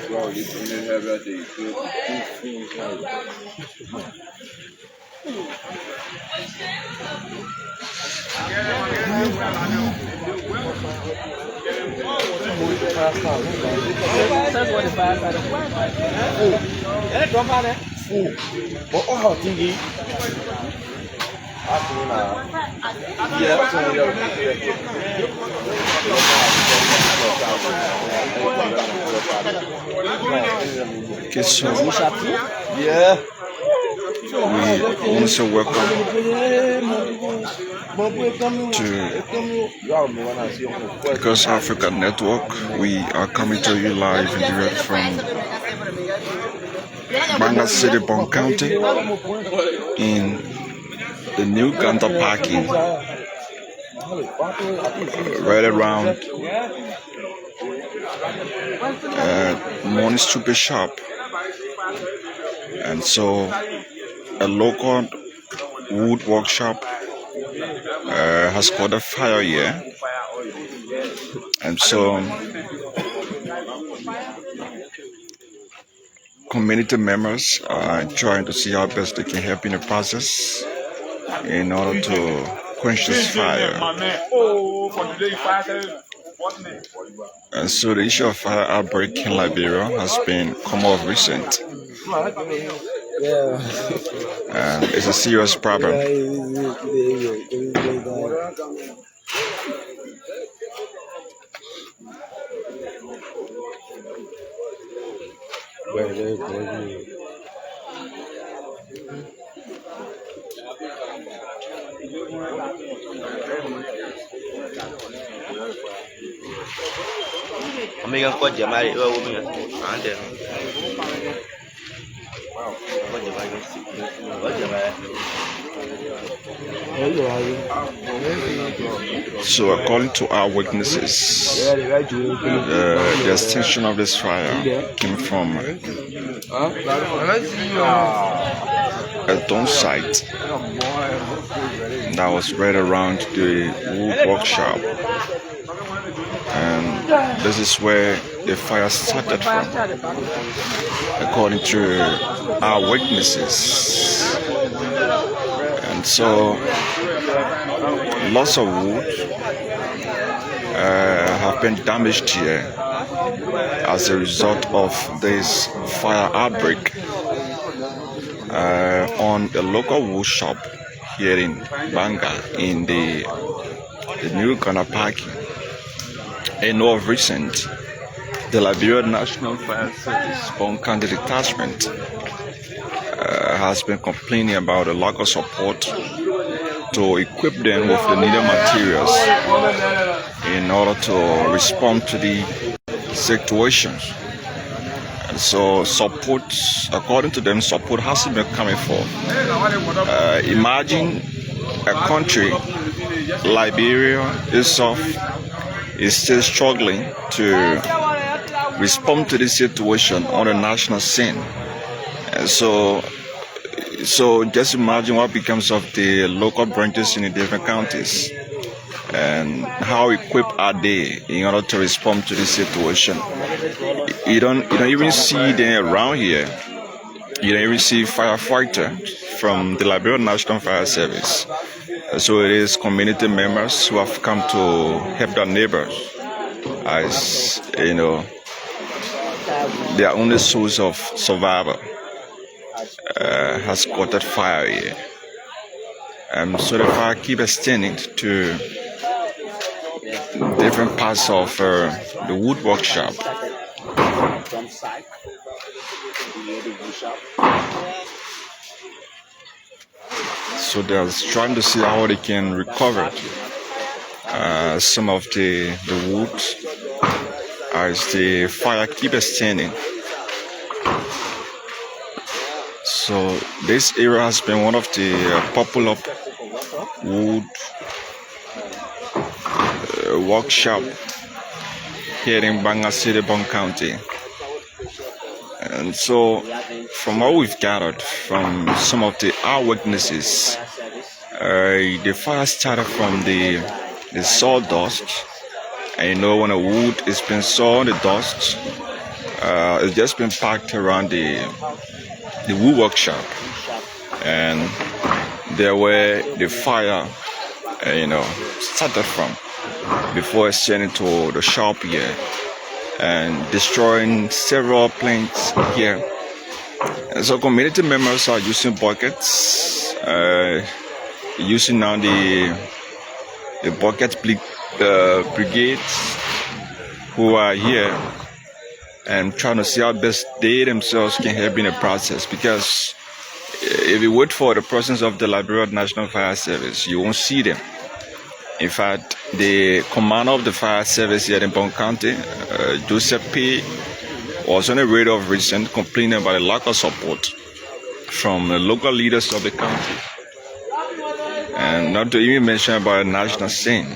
Bro, you didn't have that day. Okay, so yeah, we also welcome to Because Africa Network. We are coming to you live and direct from Gbarnga City, Gbarnga County, in the new Ganta Parking, right around Morning Stupid Shop. And so a local wood workshop has caught a fire here, and so community members are trying to see how best they can help in the process in order to quench this fire. And so the issue of fire outbreak in Liberia has been come of recent. And it's a serious problem. So according to our witnesses, the extinction of this fire came from a dump site that was right around the wood workshop, and this is where the fire started from, according to our witnesses. And so lots of wood have been damaged here as a result of this fire outbreak on a local wood shop here in Gbarnga, in the new Ganta Parking. And of recent, the Liberian National Fire Service Gbarnga County Detachment has been complaining about the lack of support to equip them with the needed materials in order to respond to the situations. And so support, according to them, support hasn't been coming forth. Imagine a country, Liberia itself, is still struggling to respond to this situation on a national scene. And so just imagine what becomes of the local branches in the different counties, and how equipped are they in order to respond to this situation. You don't even see them around here. You don't even see firefighter from the Liberian National Fire Service. So it is community members who have come to help their neighbors, as you know, their only source of survival has caught that fire here. So the fire keeps extending to different parts of the wood workshop. So they're trying to see how they can recover some of the wood as the fire keeps extending. So this area has been one of the popular wood workshop here in Gbarnga City, Gbarnga County. And so from what we've gathered from some of the eyewitnesses, the fire started from the sawdust And you know, when the wood is been sawn, the dust, it's just been packed around the wood workshop, and there where the fire, started from before extending to the shop here and destroying several plants here. And so community members are using buckets, using now the bucket brigades who are here and trying to see how best they themselves can help in the process, because if you wait for the presence of the Liberian National Fire Service, you won't see them. In fact, the commander of the fire service here in Gbarnga County, Joseph P., was on the radio of recent complaining about the lack of support from the local leaders of the county, and not to even mention about the national scene.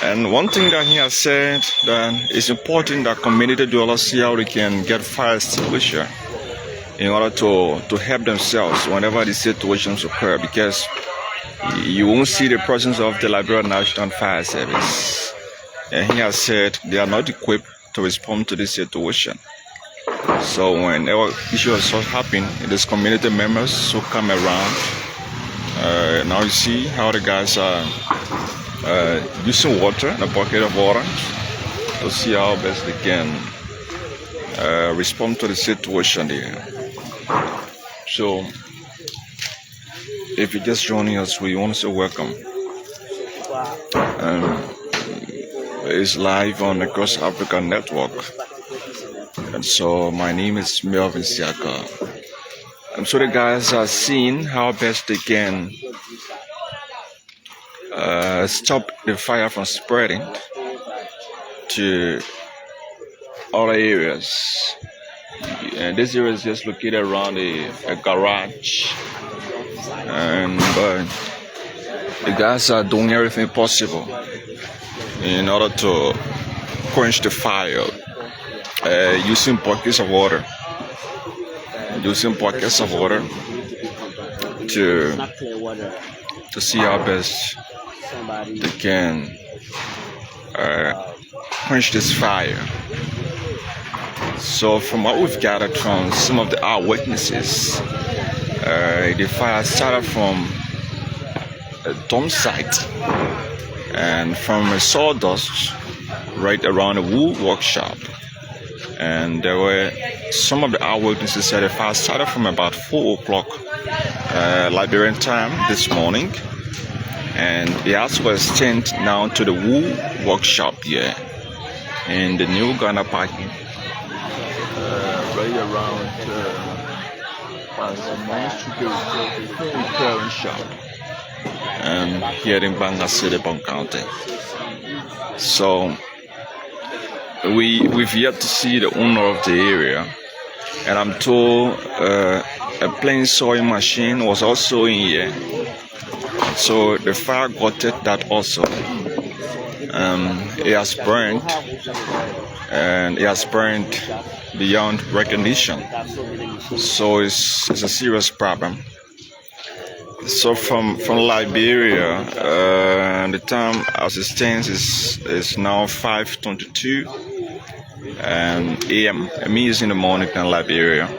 And one thing that he has said, that it's important that community dwellers see how they can get fire extinguisher in order to help themselves whenever these situations occur, because you won't see the presence of the Liberian National Fire Service. And he has said they are not equipped to respond to this situation. So whenever issues such happen, it is community members who come around. Now you see how the guys are using water, a bucket of water, to see how best they can respond to the situation there. So if you're just joining us, we want to say welcome. It's live on the Cross Africa Network. And so my name is Melvin Siaka. And so the guys are seeing how best they can stop the fire from spreading to other areas. And this area is just located around a garage. And the guys are doing everything possible in order to quench the fire, using buckets of water, to see how best they can quench this fire. So from what we've gathered from some of the eyewitnesses, the fire started from a dump site and from a sawdust right around the wood workshop. And there were some of the eyewitnesses said the fire started from about 4 o'clock Liberian time this morning, and it also extended now to the wood workshop here in the new Ganta Parking, right around repairing shop, and here in Gbarnga City, Gbarnga County. So we've yet to see the owner of the area, and I'm told a plain sawing machine was also in here. So the fire gutted that also. It has burned, and it has burned beyond recognition. So it's a serious problem. So from Liberia, the time as it stands is now 5:22 a.m. I mean, it's in the morning in Liberia.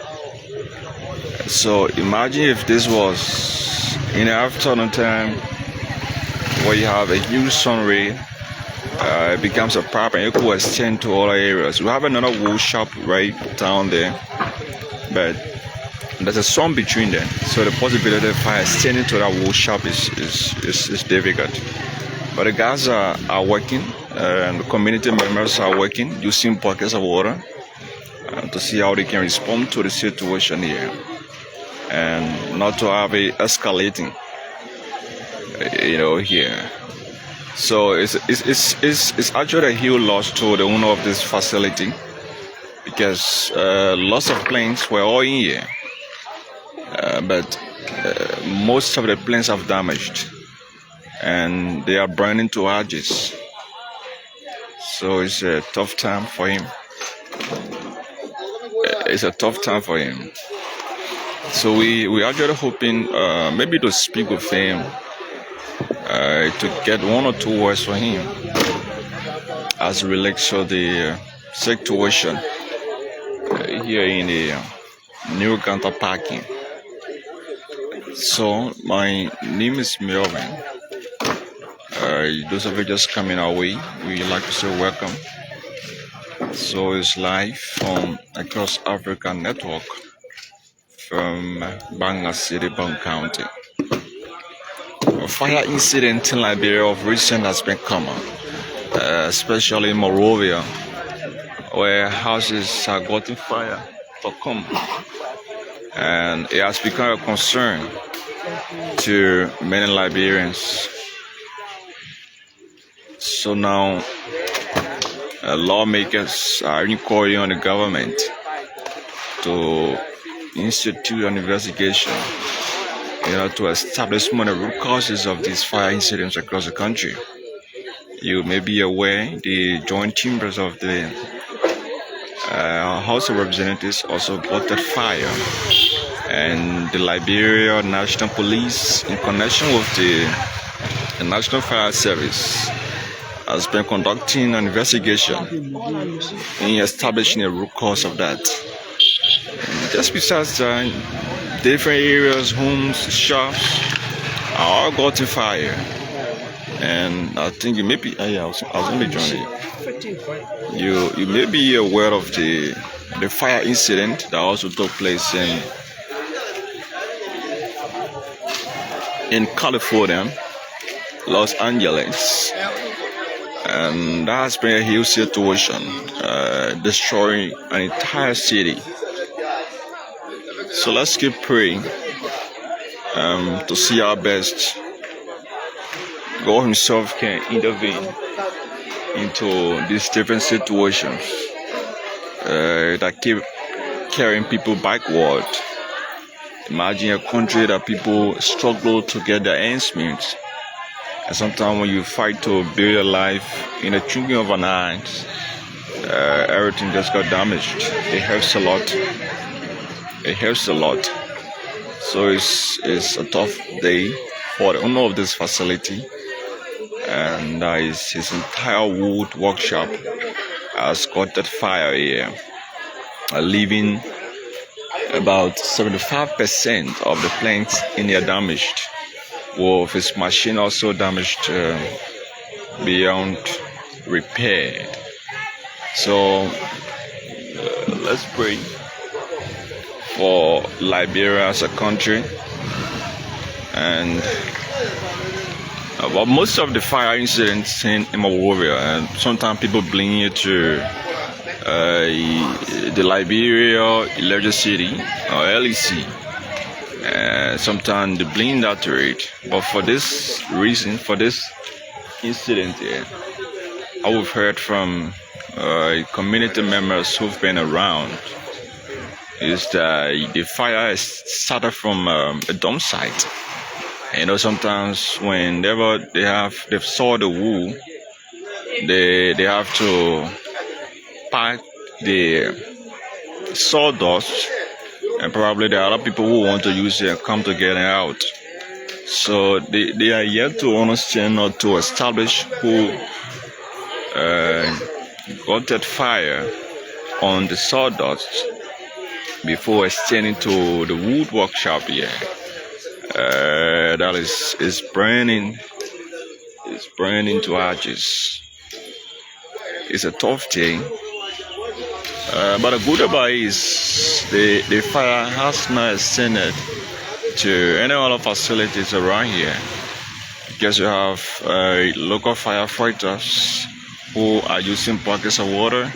So imagine if this was in the afternoon time, where you have a huge sun ray. It becomes a problem. It could extend to other areas. We have another wood shop right down there, but there's a sun between them, so the possibility of fire extending to that wood shop is difficult. But the guys are working, and the community members are working using buckets of water to see how they can respond to the situation here, and not to have it escalating, here. So it's actually a huge loss to the owner of this facility, because lots of planes were all in here, but most of the planes have damaged, and they are burning to ashes. So it's a tough time for him. So we actually hoping maybe to speak with him, to get 1 or 2 words for him, as relates to the situation here in the new Ganta Parking. So my name is Melvin. Those of you just coming our way, we like to say welcome. So it's live from across Africa network from Gbarnga City, Gbarnga County. A fire incident in Liberia of recent has been common, especially in Monrovia, where houses are getting fire to come, and it has become a concern to many Liberians. So now, lawmakers are calling on the government to institute an investigation to establish the root causes of these fire incidents across the country. You may be aware the joint chambers of the House of Representatives also voted fire, and the Liberia National Police, in connection with the National Fire Service, has been conducting an investigation in establishing a root cause of that. And just besides that, different areas, homes, shops are all got to fire. And I think you may be, I was only joining you. You may be aware of the fire incident that also took place in California, Los Angeles. And that has been a huge situation, destroying an entire city. So let's keep praying to see our best. God Himself can intervene into these different situations that keep carrying people backward. Imagine a country that people struggle to get their ends meet. And sometimes when you fight to build a life in the twinkling of an eye, everything just got damaged. It hurts a lot. It hurts a lot. So it's a tough day for the owner of this facility, and his entire wood workshop has caught that fire here, leaving about 75% of the plants in here damaged, with his machine also damaged beyond repair. So let's pray for Liberia as a country. And but most of the fire incidents in Monrovia, and sometimes people blame it to the Liberia Electricity or LEC. Sometimes they blame that to it. But for this reason, for this incident here, I've heard from community members who've been around is that the fire started from a dump site. Sometimes whenever they've saw the wool, they have to pack the sawdust, and probably there are other people who want to use it and come to get it out. So they are yet to understand or to establish who got that fire on the sawdust before extending to the wood workshop here. That is burning. It's burning to ashes. It's a tough thing. But the good about it is the fire has not extended to any other facilities around here, because you have local firefighters who are using buckets of water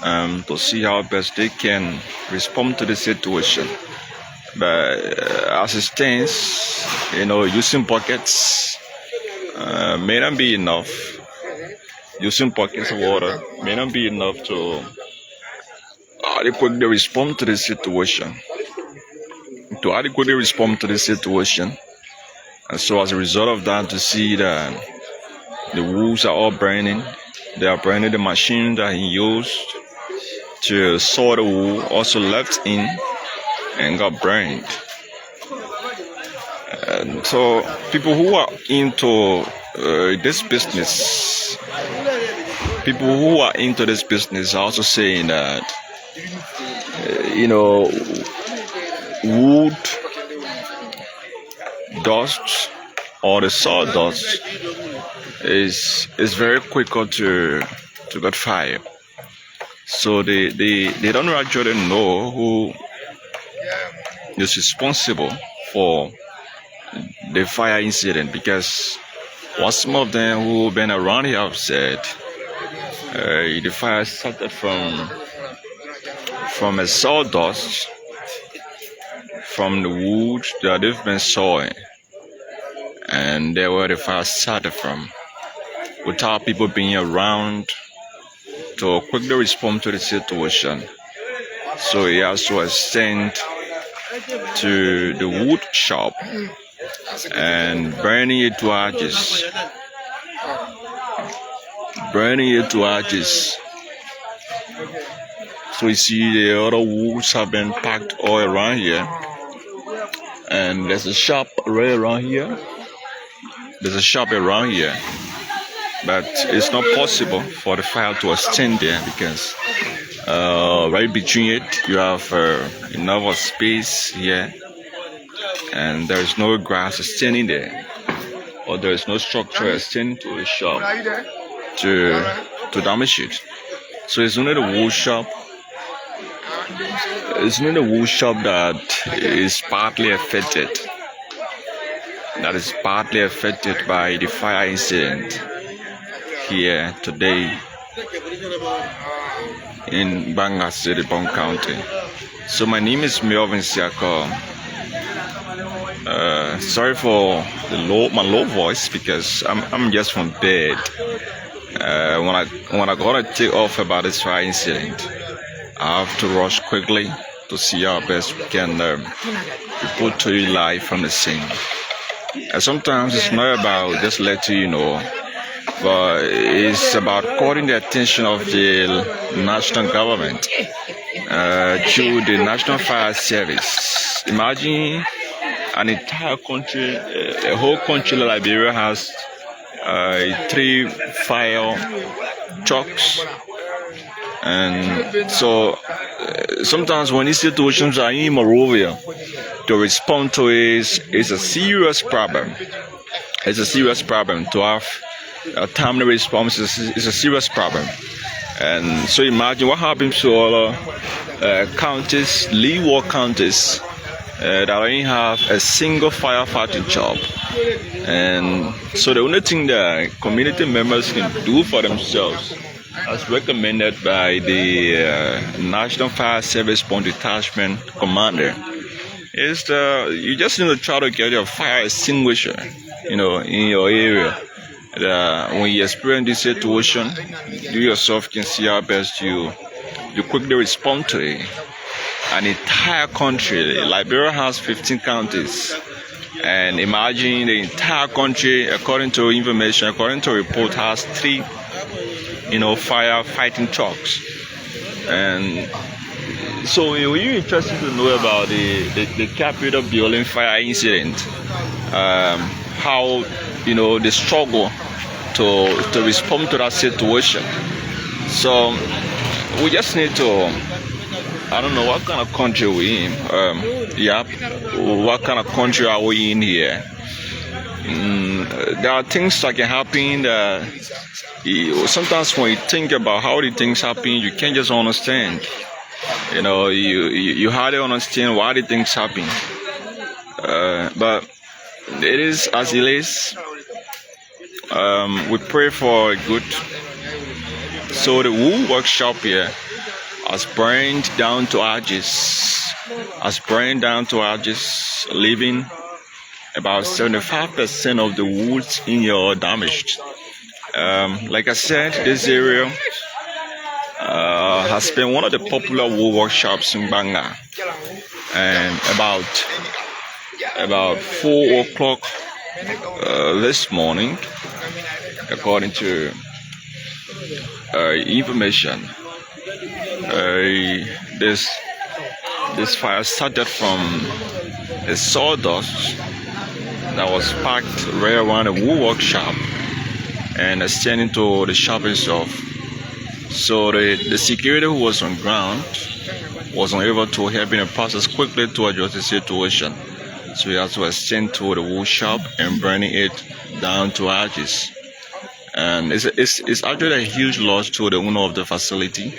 to see how best they can respond to the situation. But as it stands, using buckets may not be enough. Using buckets of water may not be enough to adequately respond to the situation. And so as a result of that, to see that the woods are all burning, they are burning the machine that he used to saw the wool, also left in and got burned. And so people who are into this business people who are into this business are also saying that, you know, wood dust or the sawdust is very quicker to get fire. So they don't actually know who is responsible for the fire incident, because what some of them who been around here have said, the fire started from a sawdust from the wood that they've been sawing, and there where the fire started from, without people being around to quickly respond to the situation. So he has to extend to the wood shop and burning it to ashes. So you see the other woods have been packed all around here, and there's a shop right around here. But it's not possible for the fire to extend there, because right between it you have enough space here, and there is no grass extending there, or there is no structure extending to the shop to damage it. So it's only the wood shop. It's only the wood shop that is partly affected. By the fire incident here today in Gbarnga City, Gbarnga County. So my name is Melvin Siako. Sorry for my low voice, because I'm just from bed. When I got to take off about this fire incident, I have to rush quickly to see how best we can report to you live from the scene. And sometimes it's not about just letting you know, but it's about calling the attention of the national government to the National Fire Service. Imagine an entire country, a whole country like Liberia has 3 fire trucks. And so sometimes when these situations are in Monrovia, to respond to is a serious problem. It's a serious problem. To have a timely response is a serious problem. And so imagine what happens to all counties, leeward counties, that only have a single firefighting job. And so the only thing that community members can do for themselves, as recommended by the National Fire Service Point Detachment Commander, is you just need to try to get your fire extinguisher, in your area. When you experience this situation, you yourself can see how best you quickly respond to it. An entire country, Liberia has 15 counties, and imagine the entire country, according to report, has 3 firefighting trucks. And so when you're interested to know about the Capitol building fire incident, how the struggle to respond to that situation. So we just need to, I don't know what kind of country we're in. What kind of country are we in here? There are things that can happen that sometimes when you think about how the things happen, you can't just understand. You hardly understand why the things happen. But it is as it is. We pray for good. So the wool workshop here has burned down to ashes. Leaving about 75% of the woods in here damaged. Like I said, this area has been one of the popular wool workshops in Gbarnga, and about 4 o'clock this morning, according to information, this fire started from a sawdust that was packed right around the wool workshop and extending to the shop itself. So the security who was on ground was unable to help in the process quickly to adjust the situation. So he had to ascend to the wood shop and burning it down to ashes. And it's actually a huge loss to the owner of the facility.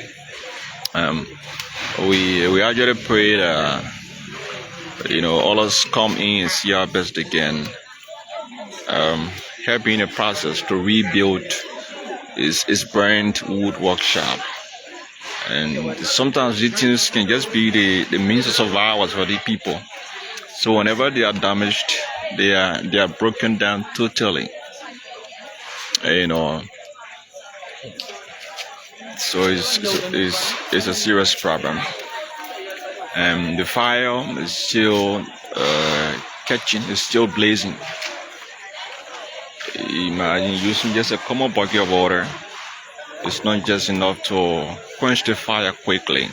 We actually pray that all us come in and see our best again. Helping in the process to rebuild is burned wood workshop. And sometimes these things can just be the means of survival for the people. So whenever they are damaged, they are broken down totally. So it's a serious problem. And the fire is still catching, it's still blazing. Imagine using just a common bucket of water. It's not just enough to quench the fire quickly.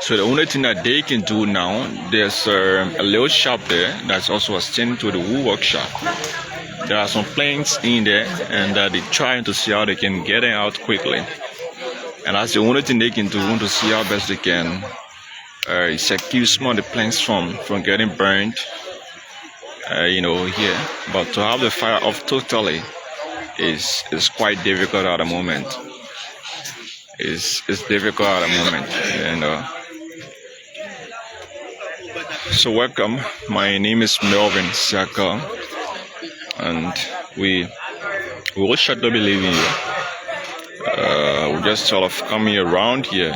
So the only thing that they can do now, there's a little shop there that's also extended to the wood workshop. There are some planks in there, and they're trying to see how they can get it out quickly. And that's the only thing they can do to see how best they can secure some of the planks from getting burned. Here, but to have the fire off totally is quite difficult at the moment. It's difficult at the moment, So welcome. My name is Melvin Siaka, and we will shortly be leaving you. We just sort of coming around here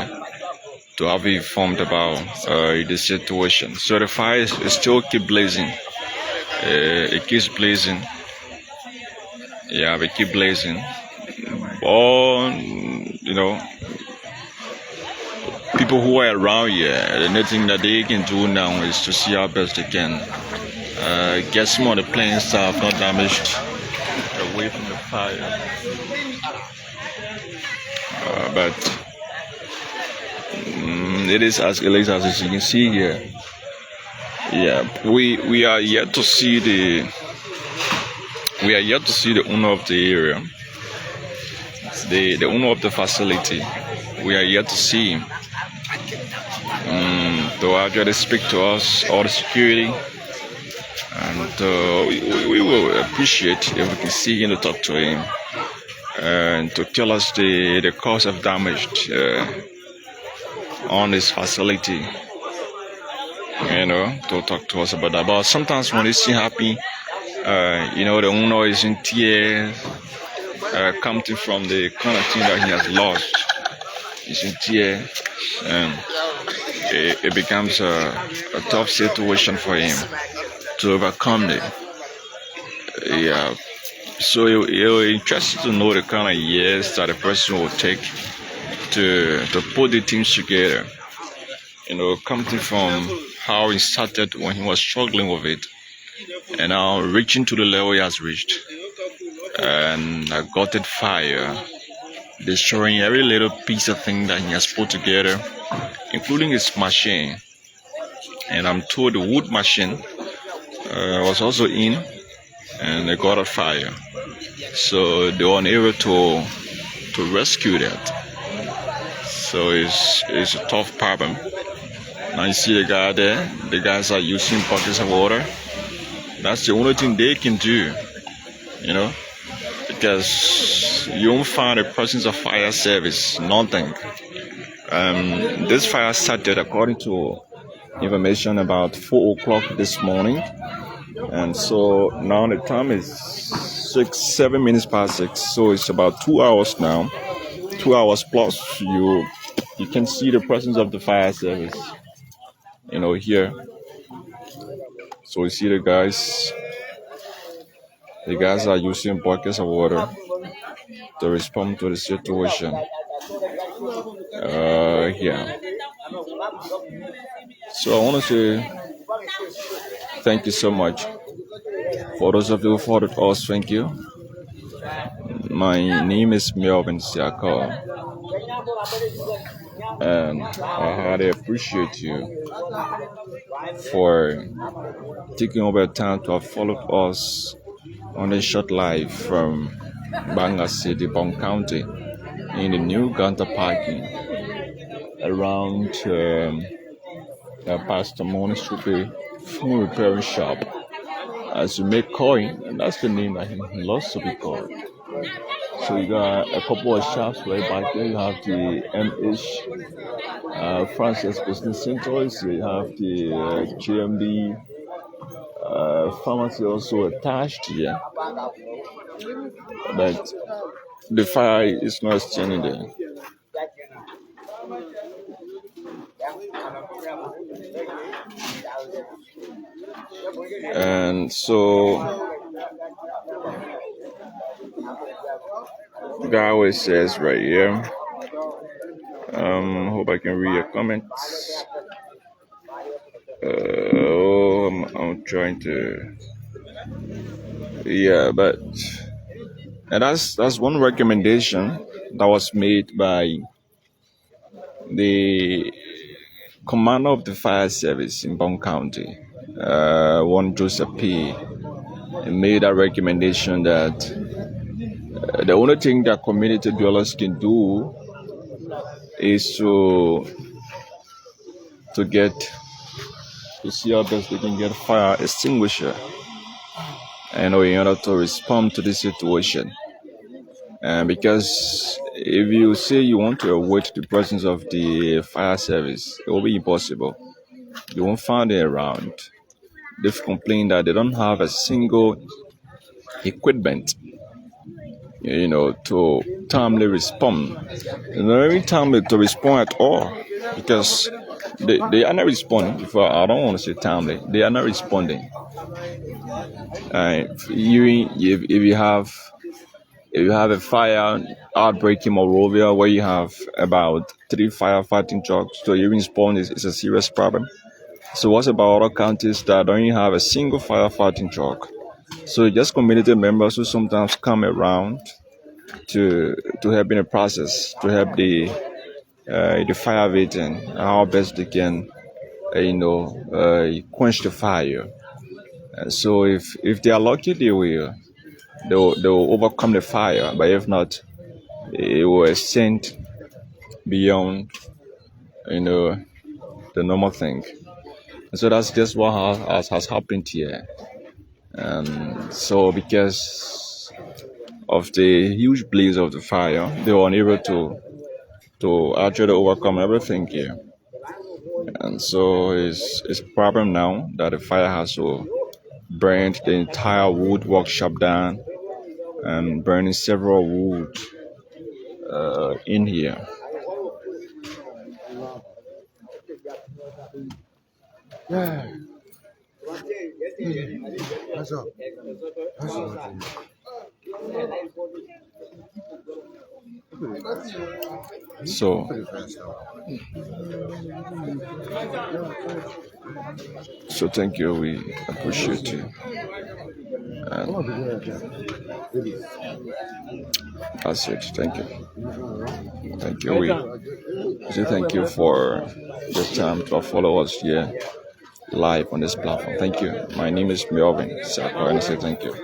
to have you informed about the situation. So the fire is still keep blazing. It keeps blazing. Yeah, it keep blazing. But people who are around here, the only thing that they can do now is to see how best they can get some of the planes that have not damaged away from the fire. But it is as you can see here. Yeah, we are yet to see the owner of the area, the owner of the facility. We are yet to see him to actually speak to us or the security, and we will appreciate if we can see him to talk to him and to tell us the cause of damage on this facility. To talk to us about that. But sometimes when they see happy, the owner is in tears, coming from the kind of thing that he has lost. He's in tears, and it becomes a tough situation for him to overcome it. Yeah. So you're interested to know the kind of years that a person will take to put the things together. Coming from how he started when he was struggling with it, and now reaching to the level he has reached, and I got it fire, destroying every little piece of thing that he has put together, including his machine. And I'm told the wood machine was also in, and they got a fire, so they were unable to rescue that. So it's a tough problem. Now you see the guy there. The guys are using buckets of water. That's the only thing they can do, because you won't find a presence of fire service, nothing. This fire started, according to information, about 4 o'clock this morning, and so now the time is 7 minutes past 6. So it's about 2 hours now, 2 hours plus. You can see the presence of the fire service, here. So we see the guys are using buckets of water to respond to the situation here. So I want to say thank you so much. For those of you who followed us, thank you. My name is Melvin Siaka, and I highly appreciate you for taking over time to have followed us on a short live from Gbarnga City, Gbarnga County. in the new Ganta Parking around Pastor Monastery phone repairing shop. As you make coin, and that's the name that he loves to be called. So you got a couple of shops right back there. You have the MH Francis Business Centers. You have the GMB pharmacy also attached here. But the fire is not standing there. And so that always says right here. Hope I can read your comments. I'm trying to. Yeah, but and that's one recommendation that was made by the commander of the fire service in Gbarnga County, one Joseph P. made a recommendation that the only thing that community dwellers can do is to see how best they can get fire extinguisher, in order to respond to the situation. And because if you say you want to avoid the presence of the fire service, it will be impossible. You won't find it around. They've complained that they don't have a single equipment, to timely respond. Not even timely to respond at all, because they are not responding. I don't want to say timely, they are not responding. If you have a fire outbreak in Morovia where you have about 3 firefighting trucks, so you respond is a serious problem. So what about other counties that don't even have a single firefighting truck? So just community members who sometimes come around to help in the process, to help the fire victim, how best they can, quench the fire. So if they are lucky, they will overcome the fire. But if not, it will extend beyond, the normal thing. So that's just what has happened here. So because of the huge blaze of the fire, they were unable to actually overcome everything here. And so it's a problem now that the fire has to burn the entire wood workshop down and burning several wood in here. So thank you. We appreciate you. And that's it. Thank you. Thank you. We say thank you for the time to follow us here live on this platform. Thank you. My name is Melvin. So I say thank you.